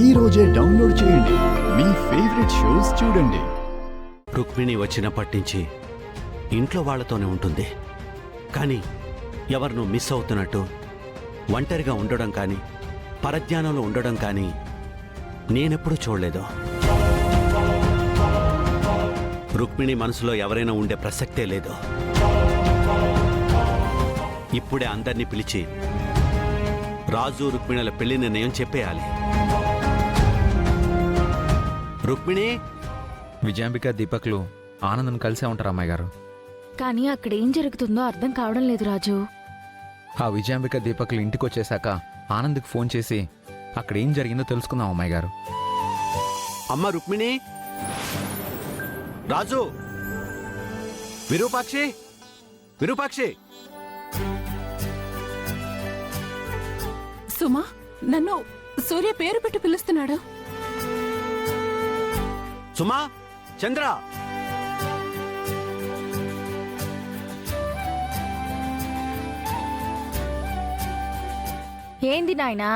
ఈ రోజే డౌన్లోడ్ చేయండి. మీ ఫేవరెట్ షోస్ చూడండి. రుక్మిణి వచ్చినప్పటి నుంచి ఇంట్లో వాళ్లతోనే ఉంటుంది. కానీ ఎవరినూ మిస్ అవుతున్నట్టు ఒంటరిగా ఉండడం కానీ పరజ్ఞానంలో ఉండడం కానీ నేనెప్పుడూ చూడలేదు. రుక్మిణి మనసులో ఎవరైనా ఉండే ప్రసక్తే లేదు. ఇప్పుడే అందర్నీ పిలిచి రాజు రుక్మిణిల పెళ్లి నిర్ణయం చెప్పేయాలి. రుక్మిణి, విజయాంబిక దీపక్లు ఆనందం కలిసే ఉంటారు అమ్మాయి గారు. కానీ అక్కడ ఏం జరుగుతుందో అర్థం కావడం లేదు రాజు. ఆ విజయాంబిక దీపక్లు ఇంటికి వచ్చేశాక ఆనంద్కి ఫోన్ చేసి అక్కడ ఏం జరిగిందో తెలుసుకుందాం అమ్మాయి గారు. అమ్మ రుక్మిణి, రాజు, విరూపాక్షి, విరూపాక్షి. సుమా, నన్ను సూర్య పేరు పెట్టి పిలుస్తున్నాడు. సుమా, చంద్ర. ఏంది నాయనా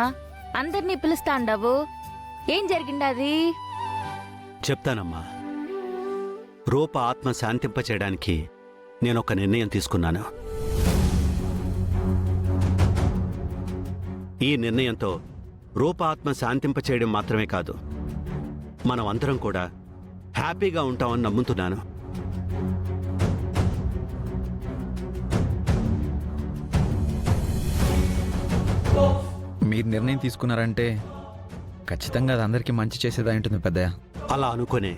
అందరినీ పిలుస్తాండావు? ఏం జరిగిందది? చెప్తానమ్మా. రూప ఆత్మ శాంతింపచేయడానికి నేనొక నిర్ణయం తీసుకున్నాను. ఈ నిర్ణయంతో రూప ఆత్మ శాంతింపచేయడం మాత్రమే కాదు, మనం అందరం కూడా హ్యాపీగా ఉంటామని నమ్ముతున్నాను. మీరు నిర్ణయం తీసుకున్నారంటే ఖచ్చితంగా అది అందరికీ మంచి చేసేదా ఉంటుంది పెద్దయ్య. అలా అనుకునే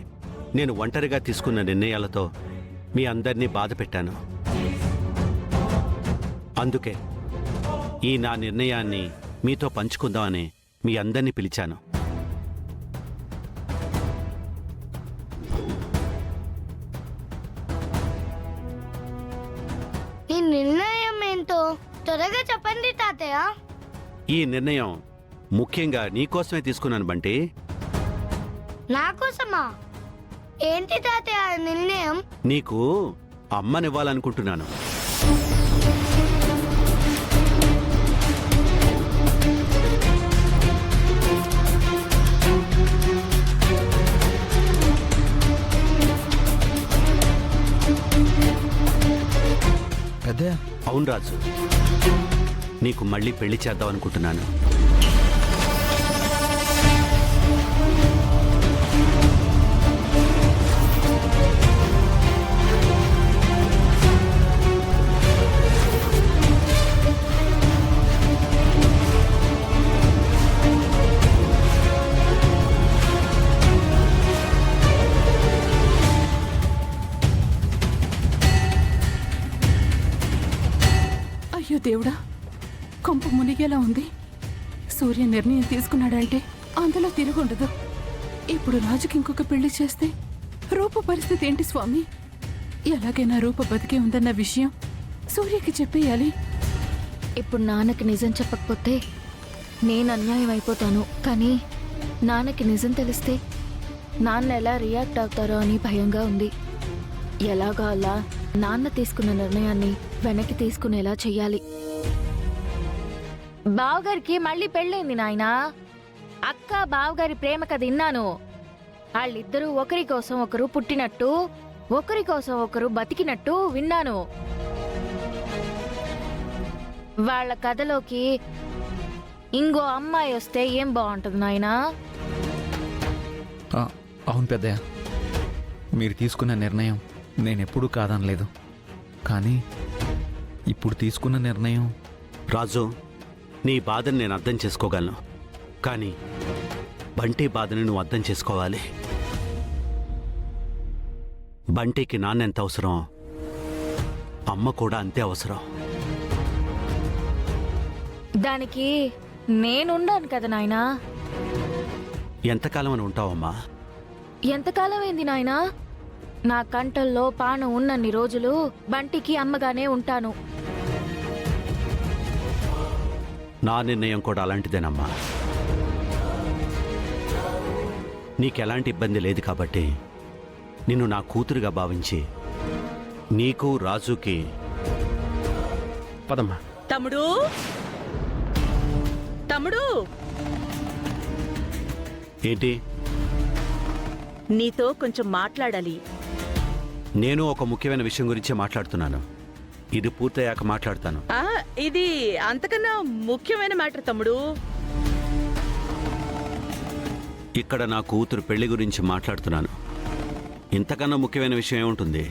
నేను ఒంటరిగా తీసుకున్న నిర్ణయాలతో మీ అందరినీ బాధ పెట్టాను. అందుకే ఈ నా నిర్ణయాన్ని మీతో పంచుకుందామని మీ అందరినీ పిలిచాను. ఈ నిర్ణయం ఏంటో త్వరగా చెప్పండి తాతయ్య. ఈ నిర్ణయం ముఖ్యంగా నీకోసమే తీసుకున్నాను బంటి. నా కోసమా? ఏంటి తాతయ్య ఆ నిర్ణయం? నీకు అమ్మనివ్వాలనుకుంటున్నాను. పెద్దయ్య, అవును రాజు, నీకు మళ్ళీ పెళ్లి చేద్దాం అనుకుంటున్నాను. అయ్యో దేవుడా, కొంప మునిగేలా ఉంది. సూర్య నిర్ణయం తీసుకున్నాడంటే అందులో తిరుగుండదు. ఇప్పుడు రాజుకి ఇంకొక పెళ్లి చేస్తే రూప పరిస్థితి ఏంటి స్వామి? ఎలాగైనా రూప బతికే ఉందన్న విషయం సూర్యకి చెప్పేయాలి. ఇప్పుడు నాన్నకి నిజం చెప్పకపోతే నేను అన్యాయం అయిపోతాను. కానీ నాన్నకి నిజం తెలిస్తే నాన్న ఎలా రియాక్ట్ అవుతారో అని భయంగా ఉంది. ఎలాగో అలా నాన్న తీసుకున్న నిర్ణయాన్ని వెనక్కి తీసుకునేలా చెయ్యాలి. బావగారికి మళ్ళీ పెళ్ళైంది నాయనా. అక్క బావగారి ప్రేమ కథ విన్నాను. వాళ్ళిద్దరూ ఒకరి కోసం ఒకరు పుట్టినట్టు, ఒకరి కోసం ఒకరు బతికినట్టు విన్నాను. వాళ్ళ కథలోకి ఇంకో అమ్మాయి వస్తే ఏం బాగుంటుంది నాయనా? అవును పెద్దయ్య, మీరు తీసుకున్న నిర్ణయం నేనెప్పుడూ కాదనలేదు. కానీ ఇప్పుడు తీసుకున్న నిర్ణయం. రాజు, నీ బాధను నేను అర్థం చేసుకోగలను. కానీ బంటి బాధని నువ్వు అర్థం చేసుకోవాలి. బంటికి నాన్న ఎంత అవసరం, అమ్మ కూడా అంతే అవసరం. దానికి నేనుండాను కదా నాయనా. ఎంతకాలం అని ఉంటావమ్మా? ఎంతకాలం అయింది నాయనా? నా కంటల్లో పాను ఉన్నన్ని రోజులు బంటికి అమ్మగానే ఉంటాను. నా నిర్ణయం కూడా అలాంటిదేనమ్మా. నీకెలాంటి ఇబ్బంది లేదు కాబట్టి నిన్ను నా కూతురుగా భావించి నీకు రాజుకి. పదమ్మా. తమ్ముడు, తమ్ముడు, ఏంటి? నీతో కొంచెం మాట్లాడాలి. నేను ఒక ముఖ్యమైన విషయం గురించి మాట్లాడుతున్నాను. ఇది పూర్తయ్యాక మాట్లాడతాను. ఇది అంతకన్నా ముఖ్యమైన మ్యాటర్ తమ్ముడు. ఇక్కడ నా కూతురు పెళ్లి గురించి మాట్లాడుతున్నాను. ఇంతకన్నా ముఖ్యమైన విషయం ఏముంటుంది?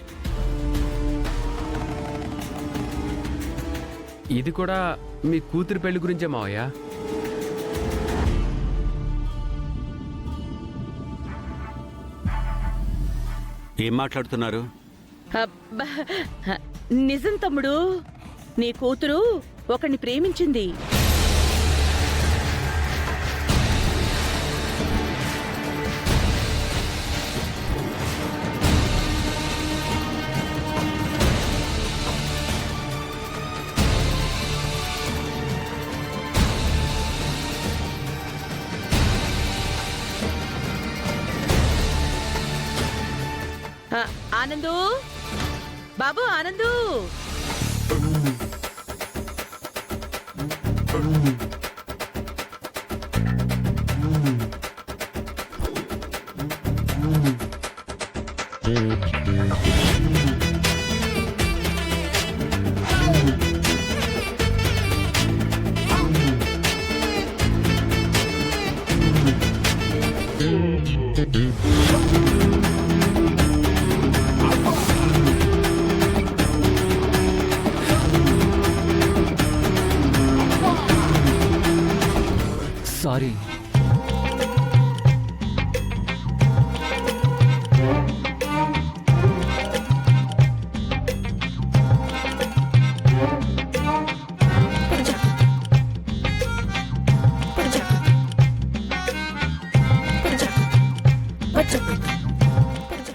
ఇది కూడా మీ కూతురు పెళ్లి గురించే మావయ్య. ఏం మాట్లాడుతున్నారు? అబ్బా, నిజం తమ్ముడు, నీ కూతురు ఒకరిని ప్రేమించింది. ఆనందు, బాబు ఆనందు, సారీ.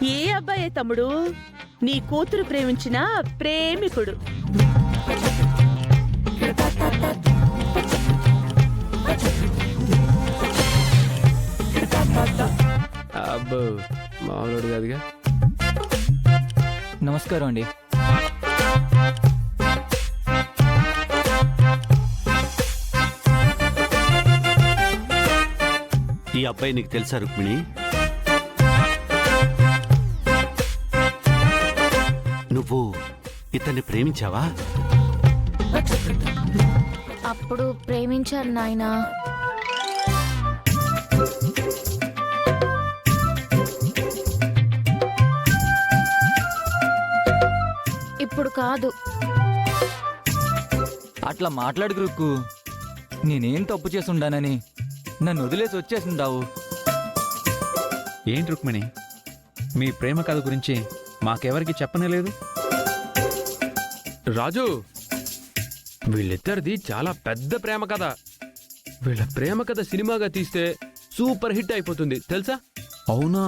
ఏ అబ్బాయే తమ్ముడు, నీ కూతురు ప్రేమించిన ప్రేమికుడు. అబ్బో, మామూలుడు కాదుగా. నమస్కారం అండి. ఈ అబ్బాయి నీకు తెలుసా రుక్మిణి? నువ్వు ఇతన్ని ప్రేమించావా? అప్పుడు ప్రేమించాను నాయనా. ఇప్పుడు కాదు. అట్లా మాట్లాడుకు రుక్కు. నేనేం తప్పు చేసుండానని నన్ను వదిలేసి వచ్చేసిందావు. ఏంటి రుక్మిణి, మీ ప్రేమ కథ గురించి మాకెవరికి చెప్పనే లేదు? రాజు, వీళ్ళిద్దరిది చాలా పెద్ద ప్రేమ కథ. వీళ్ళ ప్రేమ కథ సినిమాగా తీస్తే సూపర్ హిట్ అయిపోతుంది తెలుసా? అవునా?